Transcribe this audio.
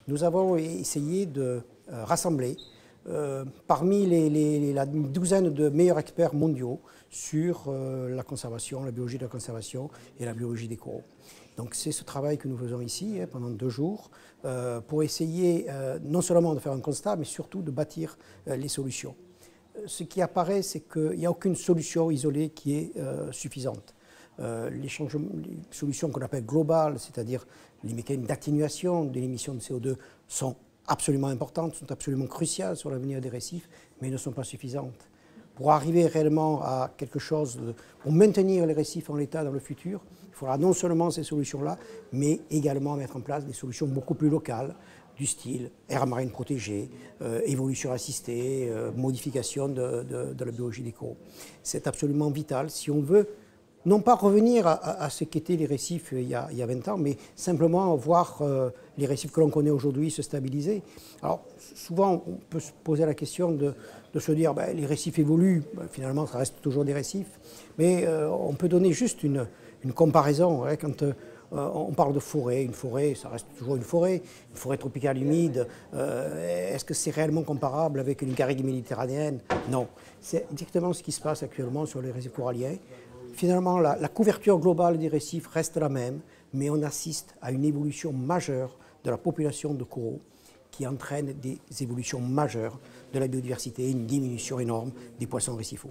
Nous avons essayé de rassembler parmi la douzaine de meilleurs experts mondiaux sur la conservation, la biologie de la conservation et la biologie des coraux. Donc c'est ce travail que nous faisons ici pendant 2 jours pour essayer non seulement de faire un constat, mais surtout de bâtir les solutions. Ce qui apparaît, c'est qu'il n'y a aucune solution isolée qui est suffisante. Les solutions qu'on appelle globales, c'est-à-dire les mécanismes d'atténuation de l'émission de CO2, sont absolument importantes, sont absolument cruciales sur l'avenir des récifs, mais ne sont pas suffisantes. Pour arriver réellement à quelque chose, pour maintenir les récifs en l'état dans le futur, il faudra non seulement ces solutions-là, mais également mettre en place des solutions beaucoup plus locales, du style aire marine protégée, évolution assistée, modification de la biologie des coraux. C'est absolument vital si on veut non pas revenir à ce qu'étaient les récifs il y a 20 ans, mais simplement voir les récifs que l'on connaît aujourd'hui se stabiliser. Alors souvent, on peut se poser la question de se dire les récifs évoluent, finalement ça reste toujours des récifs, mais on peut donner juste une comparaison. Quand on parle de forêt, une forêt, ça reste toujours une forêt tropicale humide. Est-ce que c'est réellement comparable avec une garrigue méditerranéenne? Non. C'est exactement ce qui se passe actuellement sur les récifs coralliens. Finalement, la couverture globale des récifs reste la même, mais on assiste à une évolution majeure de la population de coraux qui entraîne des évolutions majeures de la biodiversité et une diminution énorme des poissons récifaux.